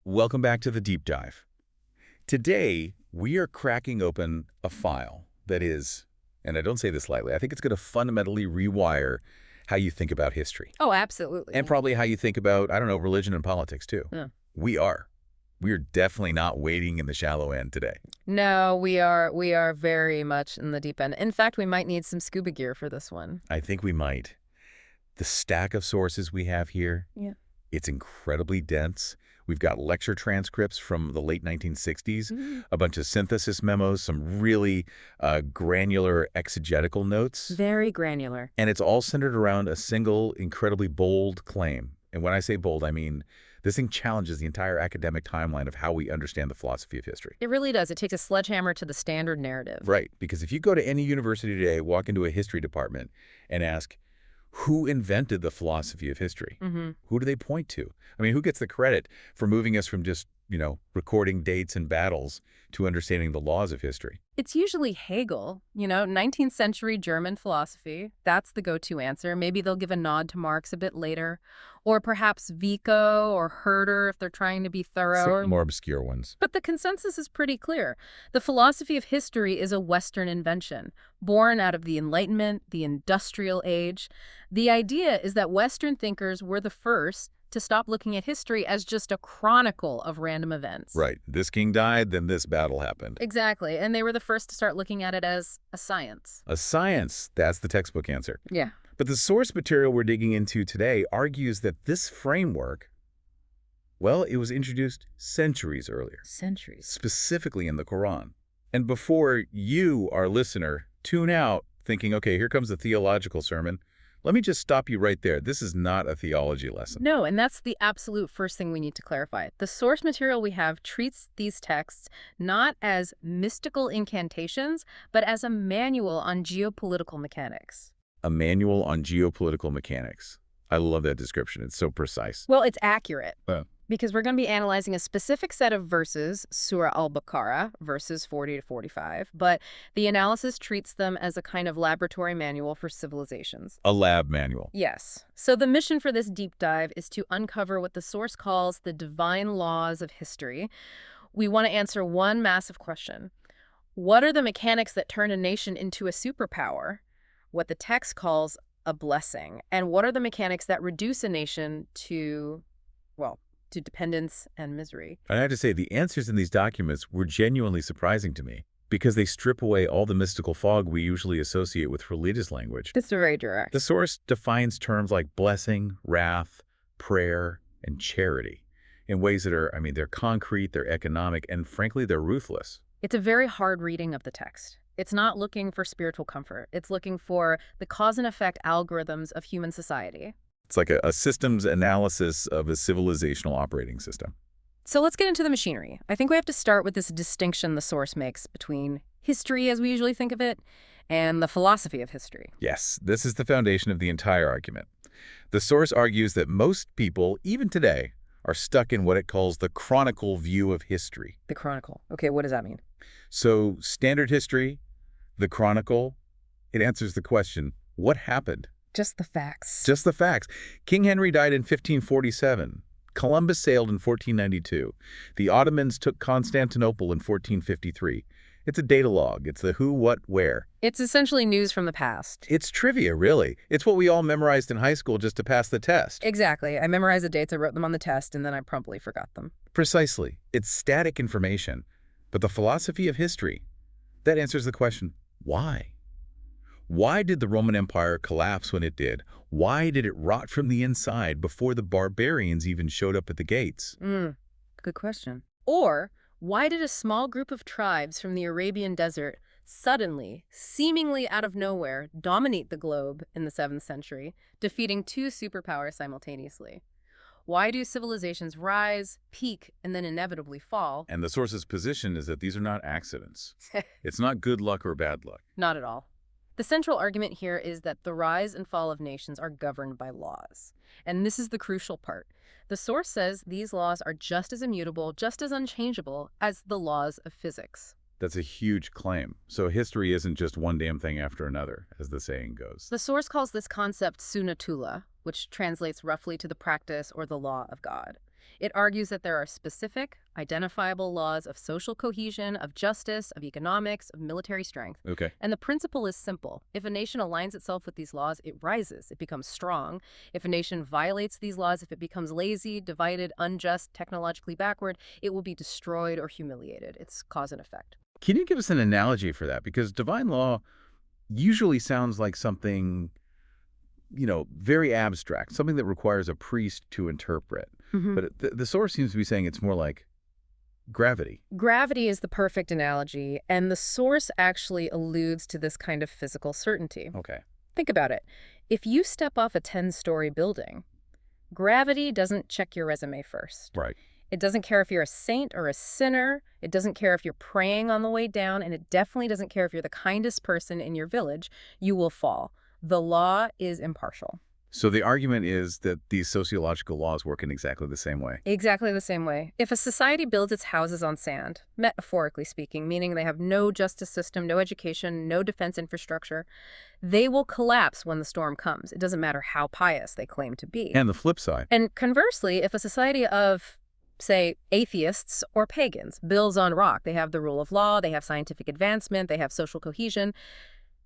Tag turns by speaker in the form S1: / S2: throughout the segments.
S1: Welcome back to the deep dive. Today, we are cracking open a file that is, and I don't say this lightly, I think it's going to fundamentally rewire how you think about history.
S2: Oh, absolutely.
S1: And probably how you think about, I don't know, religion and politics too.
S2: Yeah.
S1: We are. We are definitely not wading in the shallow end today.
S2: No, we are very much in the deep end. In fact, we might need some scuba gear for this one.
S1: I think we might. The stack of sources we have here,
S2: Yeah.
S1: it's incredibly dense. We've got lecture transcripts from the late 1960s, a bunch of synthesis memos, some really granular exegetical notes.
S2: Very granular.
S1: And it's all centered around a single, incredibly bold claim. And when I say bold, I mean this thing challenges the entire academic timeline of how we understand the philosophy of history.
S2: It really does. It takes a sledgehammer to the standard narrative.
S1: Right, because if you go to any university today, walk into a history department and ask, who invented the philosophy of history? Who do they point to? I mean, who gets the credit for moving us from just, recording dates and battles to understanding the laws of history?
S2: It's usually Hegel, 19th century German philosophy. That's the go-to answer. Maybe they'll give a nod to Marx a bit later. Or perhaps Vico or Herder if they're trying to be thorough.
S1: Some more obscure ones.
S2: But the consensus is pretty clear. The philosophy of history is a Western invention, born out of the Enlightenment, the Industrial Age. The idea is that Western thinkers were the first to stop looking at history as just a chronicle of random events.
S1: Right. This king died, then this battle happened.
S2: Exactly. And they were the first to start looking at it as a science.
S1: A science. That's the textbook answer.
S2: Yeah.
S1: But the source material we're digging into today argues that this framework, well, it was introduced centuries earlier.
S2: Centuries.
S1: Specifically in the Quran. And before you, our listener, tune out thinking, okay, here comes the theological sermon, let me just stop you right there. This is not a theology lesson.
S2: No, and that's the absolute first thing we need to clarify. The source material we have treats these texts not as mystical incantations, but as a manual on geopolitical mechanics.
S1: A manual on geopolitical mechanics. I love that description. It's so precise.
S2: Well, it's accurate.
S1: Because
S2: we're going to be analyzing a specific set of verses, Surah al-Baqarah, verses 40 to 45, but the analysis treats them as a kind of laboratory manual for civilizations.
S1: A lab manual.
S2: Yes. So the mission for this deep dive is to uncover what the source calls the divine laws of history. We want to answer one massive question. What are the mechanics that turn a nation into a superpower? What the text calls a blessing. And what are the mechanics that reduce a nation to, well, to dependence and misery?
S1: I have to say, the answers in these documents were genuinely surprising to me because they strip away all the mystical fog we usually associate with religious language.
S2: This is very direct.
S1: The source defines terms like blessing, wrath, prayer, and charity in ways that are, they're concrete, they're economic, and frankly, they're ruthless.
S2: It's a very hard reading of the text. It's not looking for spiritual comfort. It's looking for the cause and effect algorithms of human society.
S1: It's like a systems analysis of a civilizational operating system.
S2: So let's get into the machinery. I think we have to start with this distinction the source makes between history, as we usually think of it, and the philosophy of history.
S1: Yes, this is the foundation of the entire argument. The source argues that most people, even today, are stuck in what it calls the chronicle view of history.
S2: The chronicle. Okay, what does that mean?
S1: So standard history, the chronicle, it answers the question, what happened?
S2: Just the facts.
S1: Just the facts. King Henry died in 1547. Columbus sailed in 1492. The Ottomans took Constantinople in 1453. It's a data log. It's the who, what, where.
S2: It's essentially news from the past.
S1: It's trivia, really. It's what we all memorized in high school just to pass the test.
S2: Exactly. I memorized the dates, I wrote them on the test, and then I promptly forgot them.
S1: Precisely. It's static information. But the philosophy of history, that answers the question, why? Why did the Roman Empire collapse when it did? Why did it rot from the inside before the barbarians even showed up at the gates?
S2: Good question. Or, why did a small group of tribes from the Arabian desert suddenly, seemingly out of nowhere, dominate the globe in the 7th century, defeating two superpowers simultaneously? Why do civilizations rise, peak, and then inevitably fall?
S1: And the source's position is that these are not accidents. It's not good luck or bad luck.
S2: Not at all. The central argument here is that the rise and fall of nations are governed by laws. And this is the crucial part. The source says these laws are just as immutable, just as unchangeable as the laws of physics.
S1: That's a huge claim. So history isn't just one damn thing after another, as the saying goes.
S2: The source calls this concept sunnatullah, which translates roughly to the practice or the law of God. It argues that there are specific, identifiable laws of social cohesion, of justice, of economics, of military strength.
S1: Okay.
S2: And the principle is simple. If a nation aligns itself with these laws, it rises, it becomes strong. If a nation violates these laws, if it becomes lazy, divided, unjust, technologically backward, it will be destroyed or humiliated. It's cause and effect.
S1: Can you give us an analogy for that? Because divine law usually sounds like something, very abstract, something that requires a priest to interpret. But the source seems to be saying it's more like gravity.
S2: Gravity is the perfect analogy, and the source actually alludes to this kind of physical certainty.
S1: Okay.
S2: Think about it. If you step off a 10-story building, gravity doesn't check your resume first.
S1: Right.
S2: It doesn't care if you're a saint or a sinner. It doesn't care if you're praying on the way down, and it definitely doesn't care if you're the kindest person in your village. You will fall. The law is impartial.
S1: So the argument is that these sociological laws work in exactly the same way.
S2: Exactly the same way. If a society builds its houses on sand, metaphorically speaking, meaning they have no justice system, no education, no defense infrastructure, they will collapse when the storm comes. It doesn't matter how pious they claim to be.
S1: And the flip side.
S2: And conversely, if a society of, say, atheists or pagans builds on rock, they have the rule of law, they have scientific advancement, they have social cohesion,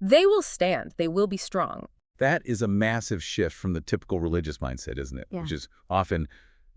S2: they will stand, they will be strong.
S1: That is a massive shift from the typical religious mindset, isn't it?
S2: Yeah.
S1: Which is often,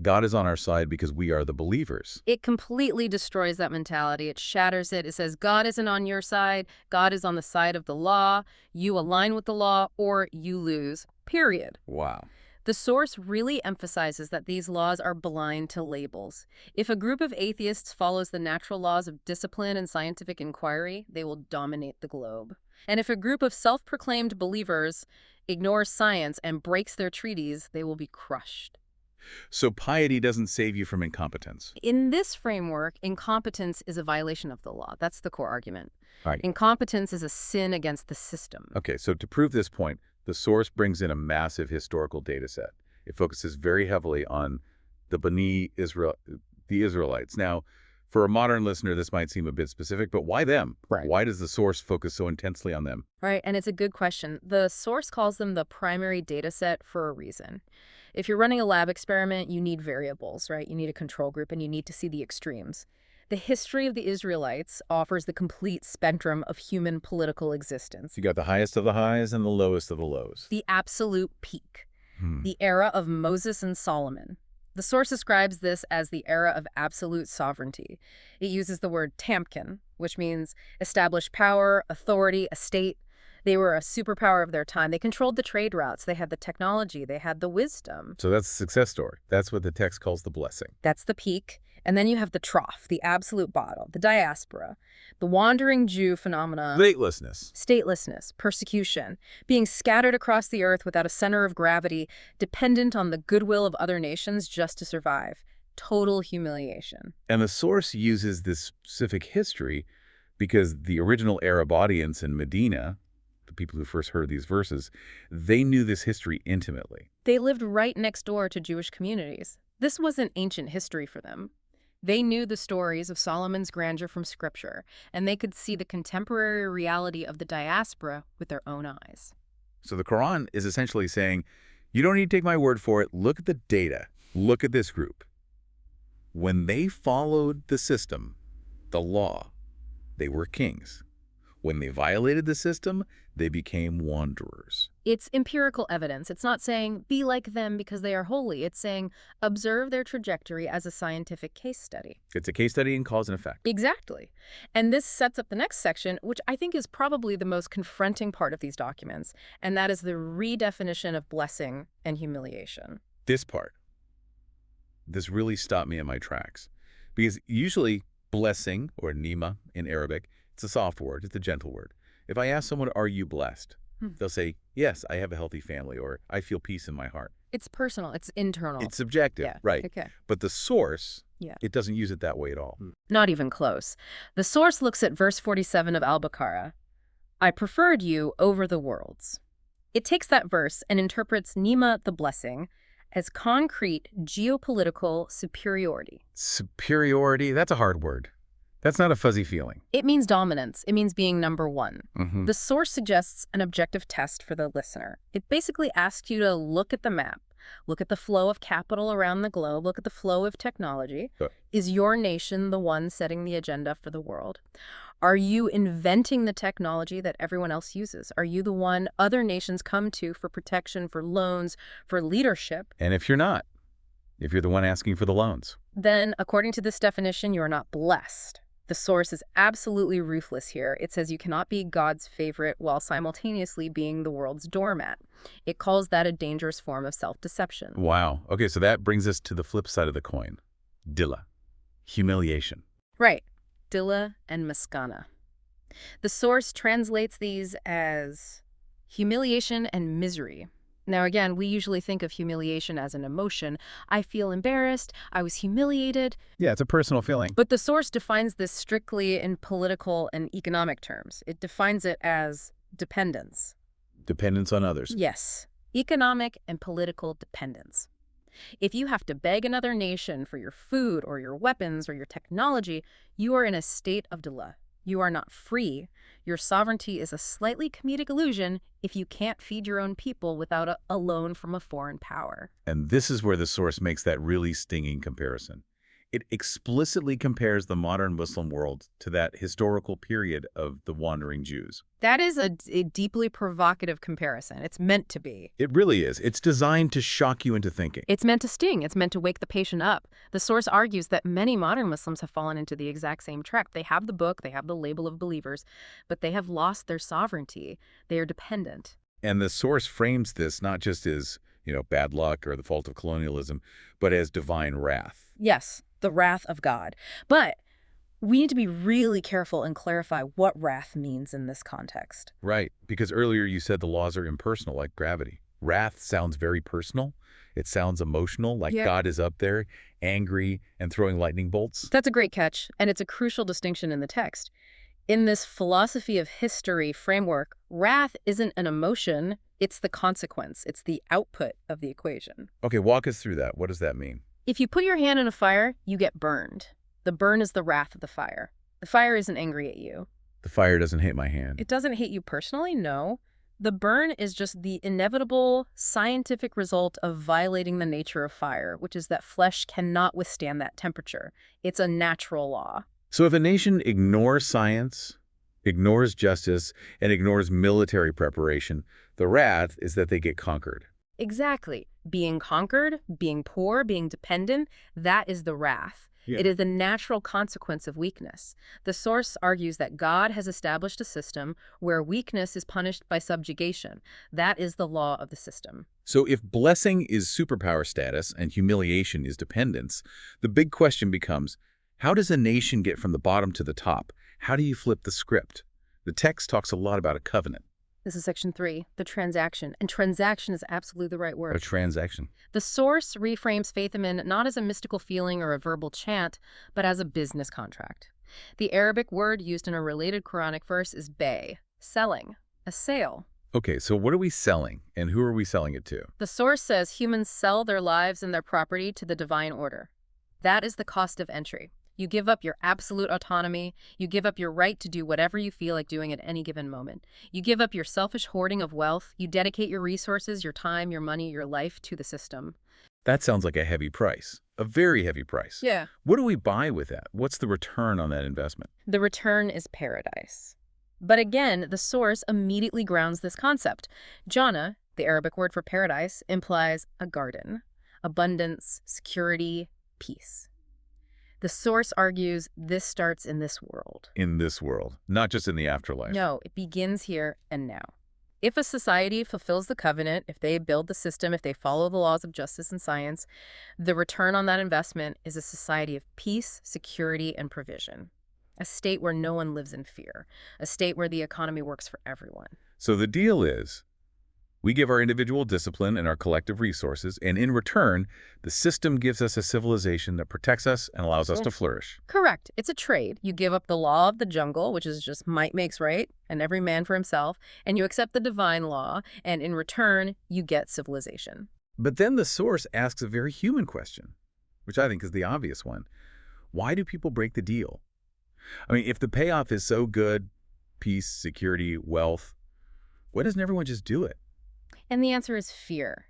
S1: God is on our side because we are the believers.
S2: It completely destroys that mentality. It shatters it. It says God isn't on your side. God is on the side of the law. You align with the law or you lose, period.
S1: Wow.
S2: The source really emphasizes that these laws are blind to labels. If a group of atheists follows the natural laws of discipline and scientific inquiry, they will dominate the globe. And if a group of self-proclaimed believers ignores science and breaks their treaties, they will be crushed.
S1: So piety doesn't save you from incompetence.
S2: In this framework, incompetence is a violation of the law. That's the core argument.
S1: All right.
S2: Incompetence is a sin against the system.
S1: Okay, so to prove this point, the source brings in a massive historical data set. It focuses very heavily on the Bani Israel, the Israelites. Now, for a modern listener, this might seem a bit specific, but why them?
S2: Right.
S1: Why does the source focus so intensely on them?
S2: Right, and it's a good question. The source calls them the primary data set for a reason. If you're running a lab experiment, you need variables, right? You need a control group, and you need to see the extremes. The history of the Israelites offers the complete spectrum of human political existence.
S1: You got the highest of the highs and the lowest of the lows.
S2: The absolute peak. The era of Moses and Solomon. The source describes this as the era of absolute sovereignty. It uses the word tamkin, which means established power, authority, a state. They were a superpower of their time. They controlled the trade routes. They had the technology. They had the wisdom.
S1: So that's a success story. That's what the text calls the blessing.
S2: That's the peak. And then you have the trough, the absolute bottom, the diaspora, the wandering Jew phenomena. Statelessness, persecution, being scattered across the earth without a center of gravity, dependent on the goodwill of other nations just to survive. Total humiliation.
S1: And the source uses this specific history because the original Arab audience in Medina, the people who first heard these verses, they knew this history intimately.
S2: They lived right next door to Jewish communities. This wasn't ancient history for them. They knew the stories of Solomon's grandeur from Scripture, and they could see the contemporary reality of the diaspora with their own eyes.
S1: So the Quran is essentially saying, you don't need to take my word for it. Look at the data. Look at this group. When they followed the system, the law, they were kings. When they violated the system, they became wanderers.
S2: It's empirical evidence. It's not saying, be like them because they are holy. It's saying, observe their trajectory as a scientific case study.
S1: It's a case study in cause and effect.
S2: Exactly. And this sets up the next section, which I think is probably the most confronting part of these documents, and that is the redefinition of blessing and humiliation.
S1: This part, this really stopped me in my tracks. Because usually blessing, or nima in Arabic, it's a soft word, it's a gentle word. If I ask someone, are you blessed? They'll say, yes, I have a healthy family, or I feel peace in my heart.
S2: It's personal, it's internal.
S1: It's subjective,
S2: Yeah.
S1: right.
S2: Okay.
S1: But the source,
S2: Yeah.
S1: it doesn't use it that way at all.
S2: Not even close. The source looks at verse 47 of al-Baqarah. I preferred you over the worlds. It takes that verse and interprets nima, the blessing, as concrete geopolitical superiority.
S1: Superiority, that's a hard word. That's not a fuzzy feeling.
S2: It means dominance. It means being number one.
S1: Mm-hmm.
S2: The source suggests an objective test for the listener. It basically asks you to look at the map. Look at the flow of capital around the globe. Look at the flow of technology.
S1: Uh,
S2: Is your nation the one setting the agenda for the world? Are you inventing the technology that everyone else uses? Are you the one other nations come to for protection, for loans, for leadership?
S1: And if you're not, if you're the one asking for the loans.
S2: Then, according to this definition, you are not blessed. The source is absolutely ruthless here. It says you cannot be God's favorite while simultaneously being the world's doormat. It calls that a dangerous form of self-deception.
S1: Wow. Okay, so that brings us to the flip side of the coin. Dilla. Humiliation.
S2: Right. Dilla and Maskana. The source translates these as humiliation and misery. Now, again, we usually think of humiliation as an emotion. I feel embarrassed. I was humiliated.
S1: Yeah, it's a personal feeling.
S2: But the source defines this strictly in political and economic terms. It defines it as dependence.
S1: Dependence on others.
S2: Yes, economic and political dependence. If you have to beg another nation for your food or your weapons or your technology, you are in a state of Dilla. You are not free. Your sovereignty is a slightly comedic illusion if you can't feed your own people without a loan from a foreign power.
S1: And this is where the source makes that really stinging comparison. It explicitly compares the modern Muslim world to that historical period of the wandering Jews.
S2: That is a deeply provocative comparison. It's meant to be.
S1: It really is. It's designed to shock you into thinking.
S2: It's meant to sting. It's meant to wake the patient up. The source argues that many modern Muslims have fallen into the exact same trap. They have the book, they have the label of believers, but they have lost their sovereignty. They are dependent.
S1: And the source frames this not just as, bad luck or the fault of colonialism, but as divine wrath.
S2: Yes, the wrath of God. But we need to be really careful and clarify what wrath means in this context.
S1: Right, because earlier you said the laws are impersonal, like gravity. Wrath sounds very personal. It sounds emotional, like God is up there, angry and throwing lightning bolts.
S2: That's a great catch, and it's a crucial distinction in the text. In this philosophy of history framework, wrath isn't an emotion, it's the consequence. It's the output of the equation.
S1: Okay, walk us through that. What does that mean?
S2: If you put your hand in a fire, you get burned. The burn is the wrath of the fire. The fire isn't angry at you.
S1: The fire doesn't hit my hand.
S2: It doesn't hate you personally, no. The burn is just the inevitable scientific result of violating the nature of fire, which is that flesh cannot withstand that temperature. It's a natural law.
S1: So if a nation ignores science, ignores justice, and ignores military preparation, the wrath is that they get conquered.
S2: Exactly. Being conquered, being poor, being dependent, that is the wrath.
S1: Yeah.
S2: It is a natural consequence of weakness. The source argues that God has established a system where weakness is punished by subjugation. That is the law of the system.
S1: So if blessing is superpower status and humiliation is dependence, the big question becomes, how does a nation get from the bottom to the top? How do you flip the script? The text talks a lot about a covenant.
S2: This is section 3, the transaction. And transaction is absolutely the right word.
S1: A transaction.
S2: The source reframes faith amin not as a mystical feeling or a verbal chant, but as a business contract. The Arabic word used in a related Quranic verse is bay, selling, a sale.
S1: Okay, so what are we selling, and who are we selling it to?
S2: The source says humans sell their lives and their property to the divine order. That is the cost of entry. You give up your absolute autonomy. You give up your right to do whatever you feel like doing at any given moment. You give up your selfish hoarding of wealth. You dedicate your resources, your time, your money, your life to the system.
S1: That sounds like a heavy price, a very heavy price.
S2: Yeah.
S1: What do we buy with that? What's the return on that investment?
S2: The return is paradise. But again, the source immediately grounds this concept. Jannah, the Arabic word for paradise, implies a garden, abundance, security, peace. The source argues this starts in this world.
S1: In this world, not just in the afterlife.
S2: No, it begins here and now. If a society fulfills the covenant, if they build the system, if they follow the laws of justice and science, the return on that investment is a society of peace, security, and provision. A state where no one lives in fear. A state where the economy works for everyone.
S1: So the deal is, we give our individual discipline and our collective resources, and in return, the system gives us a civilization that protects us and allows us to flourish.
S2: Correct. It's a trade. You give up the law of the jungle, which is just might makes right, and every man for himself, and you accept the divine law, and in return, you get civilization.
S1: But then the source asks a very human question, which I think is the obvious one. Why do people break the deal? I mean, if the payoff is so good, peace, security, wealth, why doesn't everyone just do it?
S2: And the answer is fear.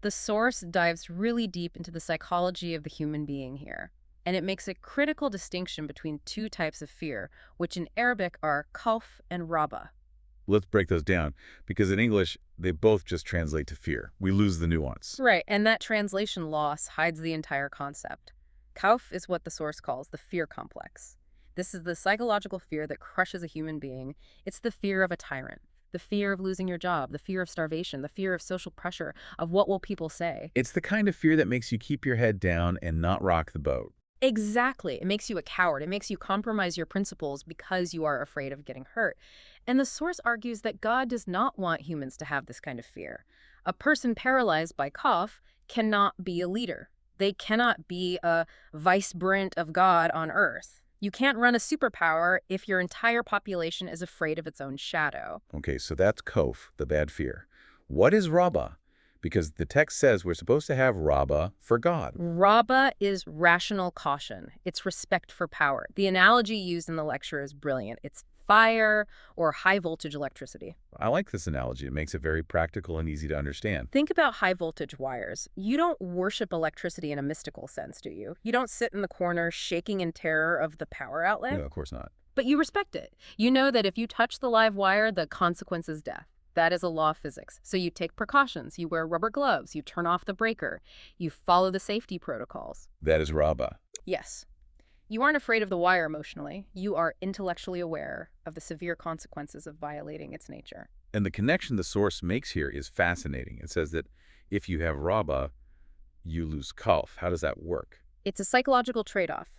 S2: The source dives really deep into the psychology of the human being here, and it makes a critical distinction between two types of fear, which in Arabic are khawf and raba.
S1: Let's break those down, because in English, they both just translate to fear. We lose the nuance.
S2: Right, and that translation loss hides the entire concept. Khawf is what the source calls the fear complex. This is the psychological fear that crushes a human being. It's the fear of a tyrant, the fear of losing your job, the fear of starvation, the fear of social pressure, of what will people say.
S1: It's the kind of fear that makes you keep your head down and not rock the boat.
S2: Exactly. It makes you a coward. It makes you compromise your principles because you are afraid of getting hurt. And the source argues that God does not want humans to have this kind of fear. A person paralyzed by khawf cannot be a leader. They cannot be a vicegerent of God on earth. You can't run a superpower if your entire population is afraid of its own shadow.
S1: Okay, so that's Kof, the bad fear. What is Rabba? Because the text says we're supposed to have Rabba for God.
S2: Raba is rational caution. It's respect for power. The analogy used in the lecture is brilliant. It's fire or high voltage electricity.
S1: I like this analogy. It makes it very practical and easy to understand.
S2: Think about high voltage wires. You don't worship electricity in a mystical sense, do you? You don't sit in the corner shaking in terror of the power outlet.
S1: No, of course not.
S2: But you respect it. You know that if you touch the live wire, the consequence is death. That is a law of physics. So you take precautions. You wear rubber gloves. You turn off the breaker. You follow the safety protocols.
S1: That is Rabba.
S2: Yes. You aren't afraid of the wire emotionally. You are intellectually aware of the severe consequences of violating its nature.
S1: And the connection the source makes here is fascinating. It says that if you have Rabba, you lose Kalf. How does that work?
S2: It's a psychological trade-off.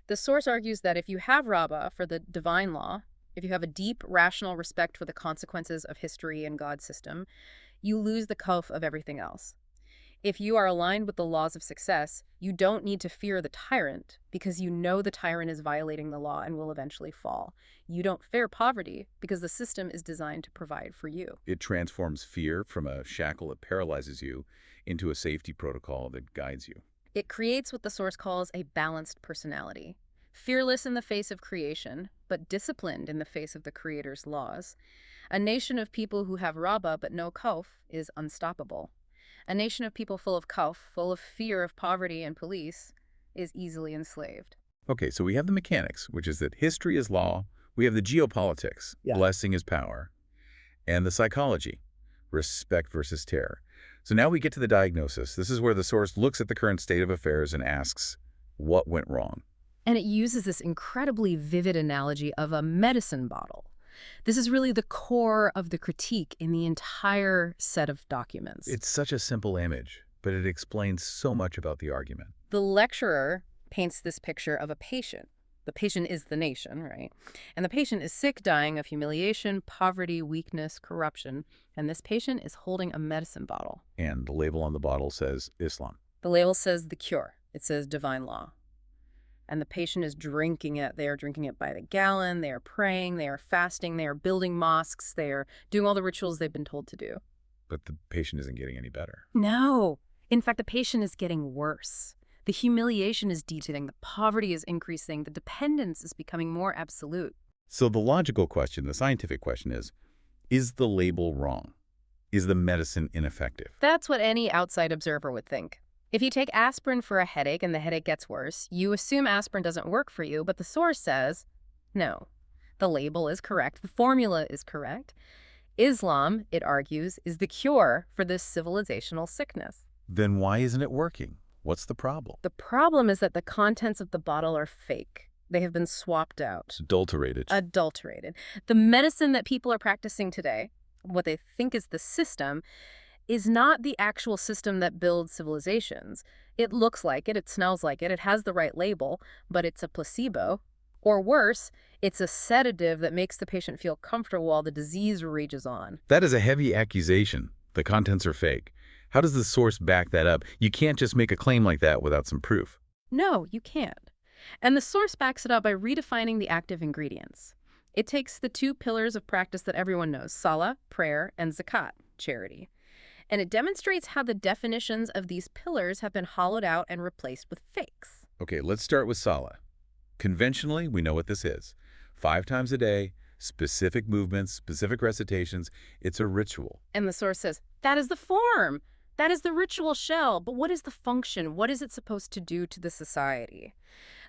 S2: The source argues that if you have Rabba for the divine law, if you have a deep, rational respect for the consequences of history and God's system, you lose the Kalf of everything else. If you are aligned with the laws of success, you don't need to fear the tyrant because you know the tyrant is violating the law and will eventually fall. You don't fear poverty because the system is designed to provide for you.
S1: It transforms fear from a shackle that paralyzes you into a safety protocol that guides you.
S2: It creates what the source calls a balanced personality. Fearless in the face of creation, but disciplined in the face of the Creator's laws. A nation of people who have Rabba but no Khawf is unstoppable. A nation of people full of khawf, full of fear of poverty and police, is easily enslaved.
S1: Okay, so we have the mechanics, which is that history is law. We have the geopolitics, blessing is power. And the psychology, respect versus terror. So now we get to the diagnosis. This is where the source looks at the current state of affairs and asks, what went wrong?
S2: And it uses this incredibly vivid analogy of a medicine bottle. This is really the core of the critique in the entire set of documents.
S1: It's such a simple image, but it explains so much about the argument.
S2: The lecturer paints this picture of a patient. The patient is the nation, right? And the patient is sick, dying of humiliation, poverty, weakness, corruption. And this patient is holding a medicine bottle.
S1: And the label on the bottle says Islam.
S2: The label says the cure. It says divine law. And the patient is drinking it. They are drinking it by the gallon. They are praying. They are fasting. They are building mosques. They are doing all the rituals they've been told to do.
S1: But the patient isn't getting any better.
S2: No. In fact, the patient is getting worse. The humiliation is deepening. The poverty is increasing. The dependence is becoming more absolute.
S1: So the logical question, the scientific question is the label wrong? Is the medicine ineffective?
S2: That's what any outside observer would think. If you take aspirin for a headache and the headache gets worse, you assume aspirin doesn't work for you, but the source says, no, the label is correct, the formula is correct. Islam, it argues, is the cure for this civilizational sickness.
S1: Then why isn't it working? What's the problem?
S2: The problem is that the contents of the bottle are fake. They have been swapped out.
S1: Adulterated.
S2: Adulterated. The medicine that people are practicing today, what they think is the system, is not the actual system that builds civilizations. It looks like it smells like it has the right label, but it's a placebo. Or worse, it's a sedative that makes the patient feel comfortable while the disease rages on.
S1: That is a heavy accusation. The contents are fake. How does the source back that up? You can't just make a claim like that without some proof.
S2: No, you can't. And the source backs it up by redefining the active ingredients. It takes the two pillars of practice that everyone knows, salah, prayer, and zakat, charity. And it demonstrates how the definitions of these pillars have been hollowed out and replaced with fakes.
S1: Okay, let's start with Salah. Conventionally, we know what this is. 5 times a day, specific movements, specific recitations. It's a ritual.
S2: And the source says, that is the form. That is the ritual shell, but what is the function? What is it supposed to do to the society?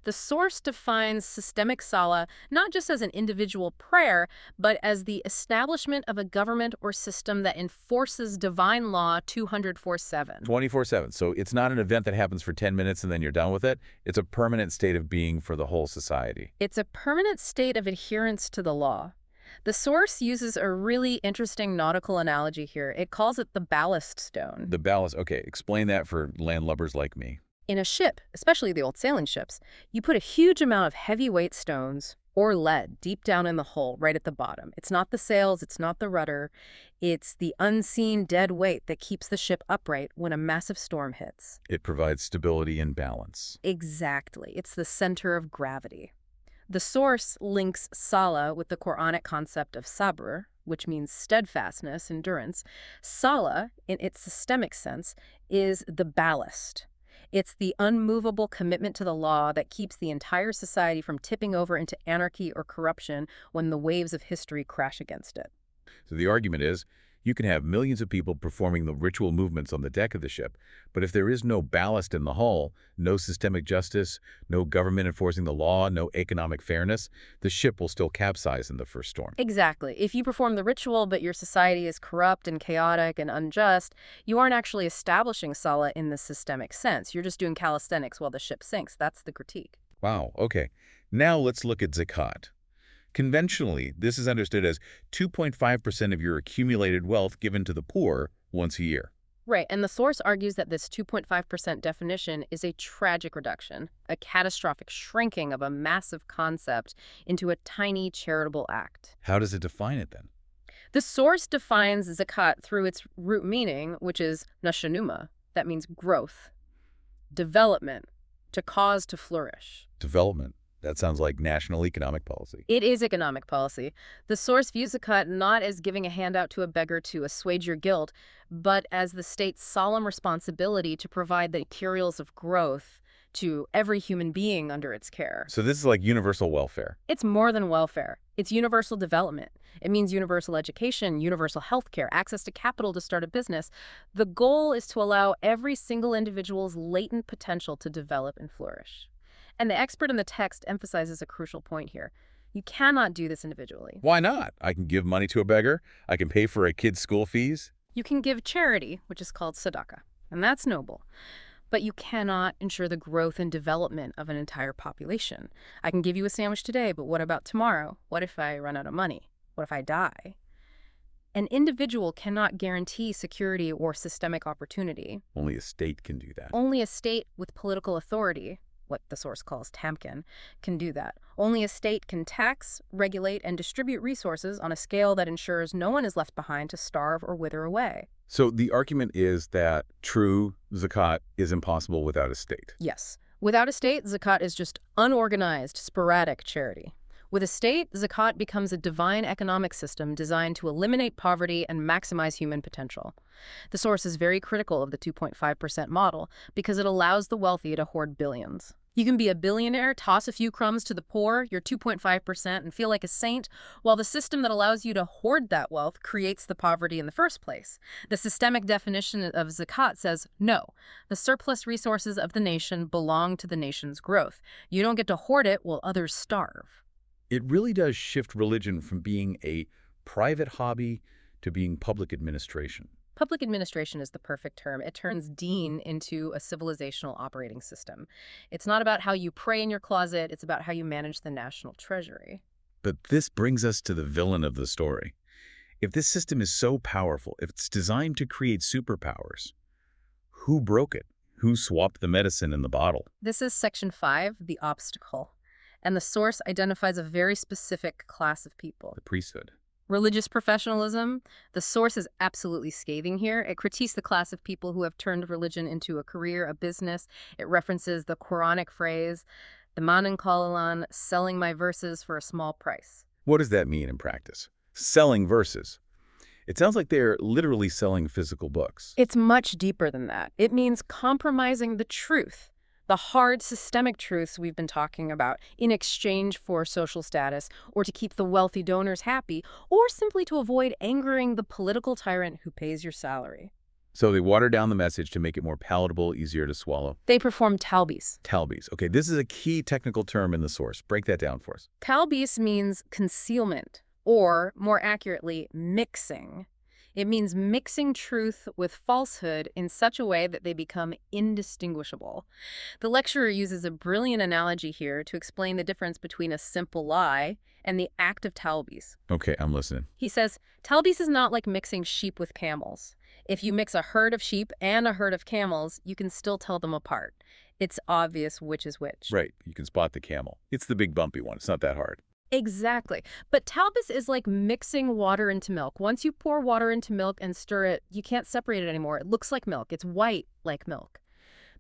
S2: The source defines systemic sala not just as an individual prayer, but as the establishment of a government or system that enforces divine law 204/7.
S1: 24/7. So it's not an event that happens for 10 minutes and then you're done with it. It's a permanent state of being for the whole society.
S2: It's a permanent state of adherence to the law. The source uses a really interesting nautical analogy here. It calls it the ballast stone.
S1: The ballast, okay, explain that for landlubbers like me.
S2: In a ship, especially the old sailing ships, you put a huge amount of heavyweight stones or lead deep down in the hull, right at the bottom. It's not the sails, it's not the rudder. It's the unseen dead weight that keeps the ship upright when a massive storm hits.
S1: It provides stability and balance.
S2: Exactly. It's the center of gravity. The source links sala with the Quranic concept of sabr, which means steadfastness, endurance. Sala, in its systemic sense, is the ballast. It's the unmovable commitment to the law that keeps the entire society from tipping over into anarchy or corruption when the waves of history crash against it.
S1: So the argument is, you can have millions of people performing the ritual movements on the deck of the ship, but if there is no ballast in the hull, no systemic justice, no government enforcing the law, no economic fairness, the ship will still capsize in the first storm.
S2: Exactly. If you perform the ritual but your society is corrupt and chaotic and unjust, you aren't actually establishing sala in the systemic sense. You're just doing calisthenics while the ship sinks. That's the critique.
S1: Wow, okay. Now let's look at zakat. Conventionally, this is understood as 2.5% of your accumulated wealth given to the poor once a year.
S2: Right, and the source argues that this 2.5% definition is a tragic reduction, a catastrophic shrinking of a massive concept into a tiny charitable act.
S1: How does it define it then?
S2: The source defines zakat through its root meaning, which is nashanuma. That means growth, development, to cause to flourish.
S1: Development. That sounds like national economic policy.
S2: It is economic policy. The source views zakat not as giving a handout to a beggar to assuage your guilt, but as the state's solemn responsibility to provide the materials of growth to every human being under its care.
S1: So this is like universal welfare.
S2: It's more than welfare. It's universal development. It means universal education, universal health care, access to capital to start a business. The goal is to allow every single individual's latent potential to develop and flourish. And the expert in the text emphasizes a crucial point here. You cannot do this individually.
S1: Why not? I can give money to a beggar. I can pay for a kid's school fees.
S2: You can give charity, which is called tzedakah, and that's noble. But you cannot ensure the growth and development of an entire population. I can give you a sandwich today, but what about tomorrow? What if I run out of money? What if I die? An individual cannot guarantee security or systemic opportunity.
S1: Only a state can do that.
S2: Only a state with political authority, what the source calls tamkin, can do that. Only a state can tax, regulate, and distribute resources on a scale that ensures no one is left behind to starve or wither away.
S1: So the argument is that true zakat is impossible without a state.
S2: Yes. Without a state, zakat is just unorganized, sporadic charity. With a state, zakat becomes a divine economic system designed to eliminate poverty and maximize human potential. The source is very critical of the 2.5% model because it allows the wealthy to hoard billions. You can be a billionaire, toss a few crumbs to the poor, your 2.5%, and feel like a saint, while the system that allows you to hoard that wealth creates the poverty in the first place. The systemic definition of zakat says, no, the surplus resources of the nation belong to the nation's growth. You don't get to hoard it while others starve.
S1: It really does shift religion from being a private hobby to being public administration.
S2: Public administration is the perfect term. It turns deen into a civilizational operating system. It's not about how you pray in your closet, it's about how you manage the national treasury.
S1: But this brings us to the villain of the story. If this system is so powerful, if it's designed to create superpowers, who broke it? Who swapped the medicine in the bottle?
S2: This is Section 5, the obstacle. And the source identifies a very specific class of people.
S1: The priesthood.
S2: Religious professionalism. The source is absolutely scathing here. It critiques the class of people who have turned religion into a career, a business. It references the Quranic phrase, the manan kalalan, selling my verses for a small price.
S1: What does that mean in practice? Selling verses. It sounds like they're literally selling physical books.
S2: It's much deeper than that. It means compromising the truth. The hard systemic truths we've been talking about in exchange for social status or to keep the wealthy donors happy or simply to avoid angering the political tyrant who pays your salary.
S1: So they water down the message to make it more palatable, easier to swallow.
S2: They perform talbis.
S1: Talbis. Okay, this is a key technical term in the source. Break that down for us.
S2: Talbis means concealment, or more accurately, mixing. It means mixing truth with falsehood in such a way that they become indistinguishable. The lecturer uses a brilliant analogy here to explain the difference between a simple lie and the act of talbis.
S1: Okay, I'm listening.
S2: He says, talbis is not like mixing sheep with camels. If you mix a herd of sheep and a herd of camels, you can still tell them apart. It's obvious which is which.
S1: Right, you can spot the camel. It's the big bumpy one. It's not that hard.
S2: Exactly. But talbis is like mixing water into milk. Once you pour water into milk and stir it, you can't separate it anymore. It looks like milk. It's white like milk.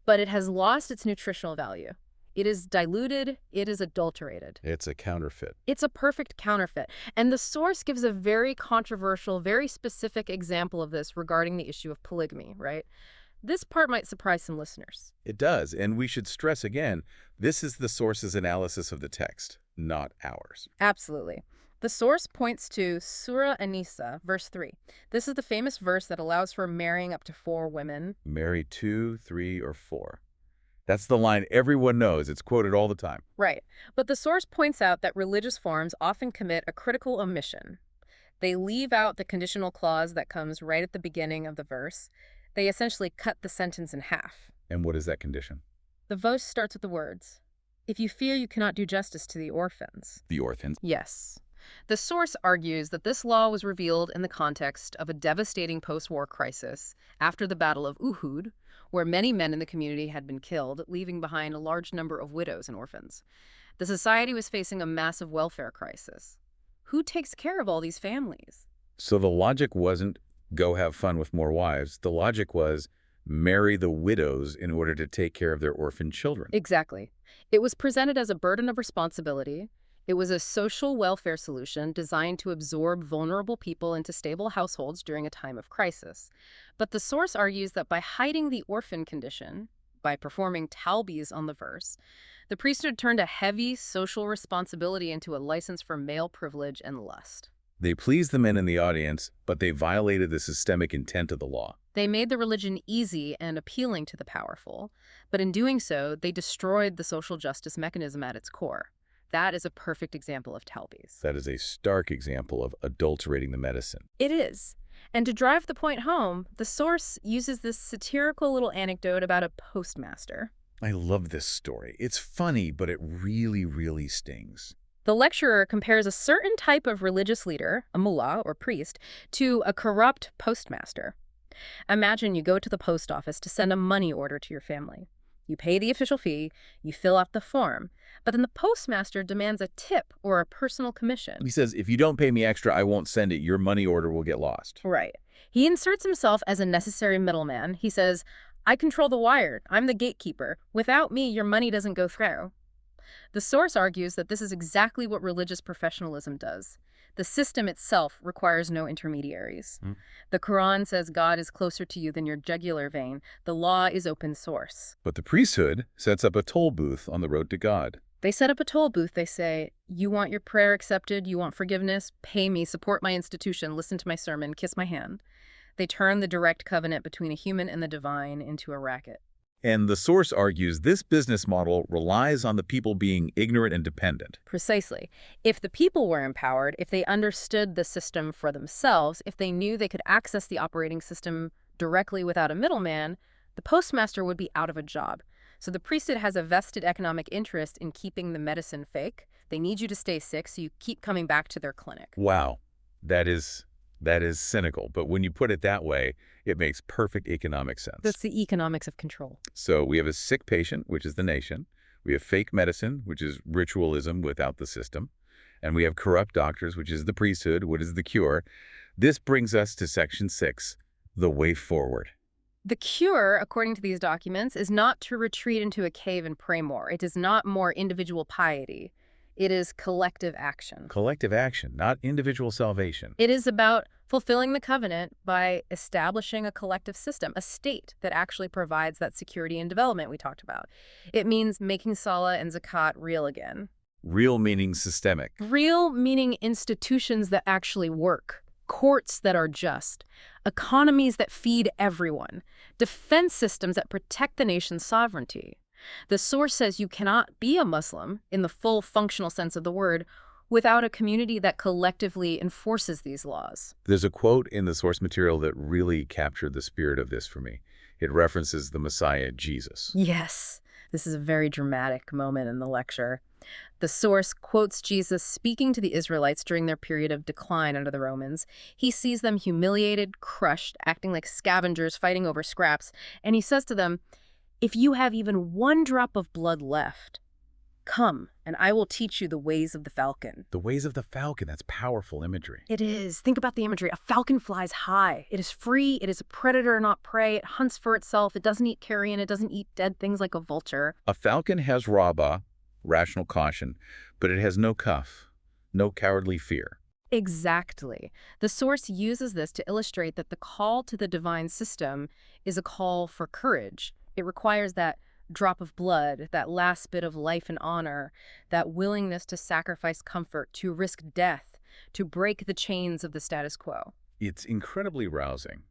S2: But it has lost its nutritional value. It is diluted. It is adulterated.
S1: It's a counterfeit.
S2: It's a perfect counterfeit. And the source gives a very controversial, very specific example of this regarding the issue of polygamy, right? This part might surprise some listeners.
S1: It does, and we should stress again, this is the source's analysis of the text, not ours.
S2: Absolutely. The source points to Surah An-Nisa, verse 3. This is the famous verse that allows for marrying up to 4 women.
S1: Marry 2, 3, or 4. That's the line everyone knows. It's quoted all the time.
S2: Right. But the source points out that religious forms often commit a critical omission. They leave out the conditional clause that comes right at the beginning of the verse. They essentially cut the sentence in half.
S1: And what is that condition?
S2: The verse starts with the words, "If you fear you cannot do justice to the orphans."
S1: The orphans.
S2: Yes. The source argues that this law was revealed in the context of a devastating post-war crisis after the Battle of Uhud, where many men in the community had been killed, leaving behind a large number of widows and orphans. The society was facing a massive welfare crisis. Who takes care of all these families?
S1: So the logic wasn't go have fun with more wives. The logic was marry the widows in order to take care of their orphan children.
S2: Exactly. It was presented as a burden of responsibility. It was a social welfare solution designed to absorb vulnerable people into stable households during a time of crisis. But the source argues that by hiding the orphan condition, by performing talbis on the verse, the priesthood turned a heavy social responsibility into a license for male privilege and lust.
S1: They pleased the men in the audience, but they violated the systemic intent of the law.
S2: They made the religion easy and appealing to the powerful, but in doing so, they destroyed the social justice mechanism at its core. That is a perfect example of talbis.
S1: That is a stark example of adulterating the medicine.
S2: It is. And to drive the point home, the source uses this satirical little anecdote about a postmaster.
S1: I love this story. It's funny, but it really, really stings.
S2: The lecturer compares a certain type of religious leader, a mullah or priest, to a corrupt postmaster. Imagine you go to the post office to send a money order to your family. You pay the official fee, you fill out the form, but then the postmaster demands a tip or a personal commission.
S1: He says, if you don't pay me extra, I won't send it. Your money order will get lost.
S2: Right. He inserts himself as a necessary middleman. He says, I control the wire. I'm the gatekeeper. Without me, your money doesn't go through. The source argues that this is exactly what religious professionalism does. The system itself requires no intermediaries. The Quran says God is closer to you than your jugular vein. The law is open source.
S1: But the priesthood sets up a toll booth on the road to God.
S2: They set up a toll booth. They say, you want your prayer accepted, you want forgiveness, pay me, support my institution, listen to my sermon, kiss my hand. They turn the direct covenant between a human and the divine into a racket.
S1: And the source argues this business model relies on the people being ignorant and dependent.
S2: Precisely. If the people were empowered, if they understood the system for themselves, if they knew they could access the operating system directly without a middleman, the postmaster would be out of a job. So the priesthood has a vested economic interest in keeping the medicine fake. They need you to stay sick, so you keep coming back to their clinic.
S1: Wow, that is cynical. But when you put it that way, it makes perfect economic sense.
S2: That's the economics of control.
S1: So we have a sick patient, which is the nation. We have fake medicine, which is ritualism without the system. And we have corrupt doctors, which is the priesthood, which is the cure. This brings us to Section 6, the way forward.
S2: The cure, according to these documents, is not to retreat into a cave and pray more. It is not more individual piety. It is collective action.
S1: Collective action, not individual salvation.
S2: It is about fulfilling the covenant by establishing a collective system, a state that actually provides that security and development we talked about. It means making Salah and Zakat real again.
S1: Real meaning systemic.
S2: Real meaning institutions that actually work. courts that are just, economies that feed everyone, defense systems that protect the nation's sovereignty. The source says you cannot be a Muslim, in the full functional sense of the word, without a community that collectively enforces these laws.
S1: There's a quote in the source material that really captured the spirit of this for me. It references the Messiah, Jesus.
S2: Yes, this is a very dramatic moment in the lecture. The source quotes Jesus speaking to the Israelites during their period of decline under the Romans. He sees them humiliated, crushed, acting like scavengers fighting over scraps, and he says to them, "If you have even one drop of blood left, come, and I will teach you the ways of the falcon."
S1: The ways of the falcon, that's powerful imagery.
S2: It is. Think about the imagery. A falcon flies high. It is free. It is a predator, not prey. It hunts for itself. It doesn't eat carrion. It doesn't eat dead things like a vulture.
S1: A falcon has raba, rational caution, but it has no cuff, no cowardly fear.
S2: Exactly. The source uses this to illustrate that the call to the divine system is a call for courage. It requires that drop of blood, that last bit of life and honor, that willingness to sacrifice comfort, to risk death, to break the chains of the status quo.
S1: It's incredibly rousing.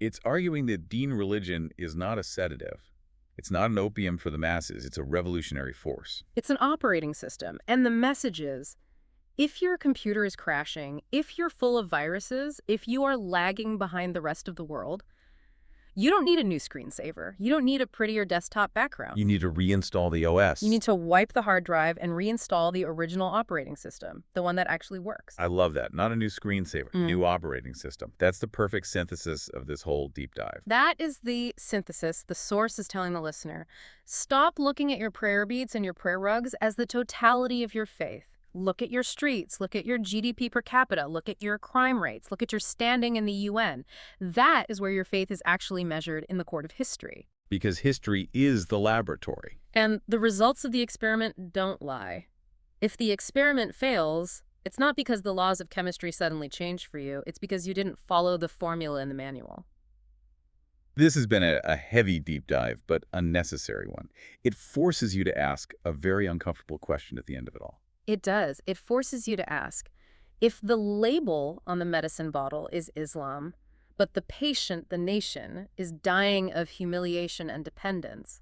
S1: It's arguing that deen religion is not a sedative. It's not an opium for the masses. It's a revolutionary force.
S2: It's an operating system, and the message is, if your computer is crashing, if you're full of viruses, if you are lagging behind the rest of the world, you don't need a new screensaver. You don't need a prettier desktop background.
S1: You need to reinstall the OS.
S2: You need to wipe the hard drive and reinstall the original operating system, the one that actually works.
S1: I love that. Not a new screensaver, new operating system. That's the perfect synthesis of this whole deep dive.
S2: That is the synthesis. The source is telling the listener, stop looking at your prayer beads and your prayer rugs as the totality of your faith. Look at your streets, look at your GDP per capita, look at your crime rates, look at your standing in the UN. That is where your faith is actually measured in the court of history.
S1: Because history is the laboratory.
S2: And the results of the experiment don't lie. If the experiment fails, it's not because the laws of chemistry suddenly changed for you. It's because you didn't follow the formula in the manual.
S1: This has been a heavy deep dive, but unnecessary one. It forces you to ask a very uncomfortable question at the end of it all.
S2: It does. It forces you to ask, if the label on the medicine bottle is Islam, but the patient, the nation, is dying of humiliation and dependence,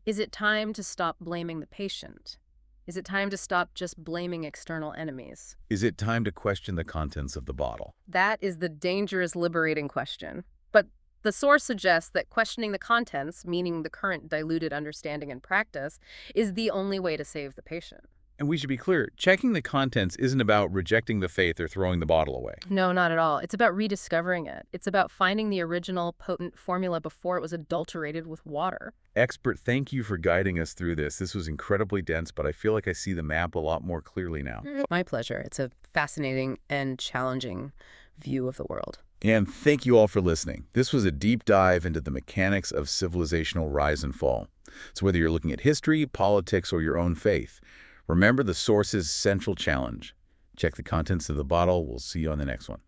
S2: is it time to stop blaming the patient? Is it time to stop just blaming external enemies?
S1: Is it time to question the contents of the bottle?
S2: That is the dangerous, liberating question. But the source suggests that questioning the contents, meaning the current diluted understanding and practice, is the only way to save the patient.
S1: And we should be clear, checking the contents isn't about rejecting the faith or throwing the bottle away.
S2: No, not at all. It's about rediscovering it. It's about finding the original potent formula before it was adulterated with water.
S1: Expert, thank you for guiding us through this. This was incredibly dense, but I feel like I see the map a lot more clearly now.
S2: My pleasure. It's a fascinating and challenging view of the world.
S1: And thank you all for listening. This was a deep dive into the mechanics of civilizational rise and fall. So whether you're looking at history, politics, or your own faith, remember the source's central challenge. Check the contents of the bottle. We'll see you on the next one.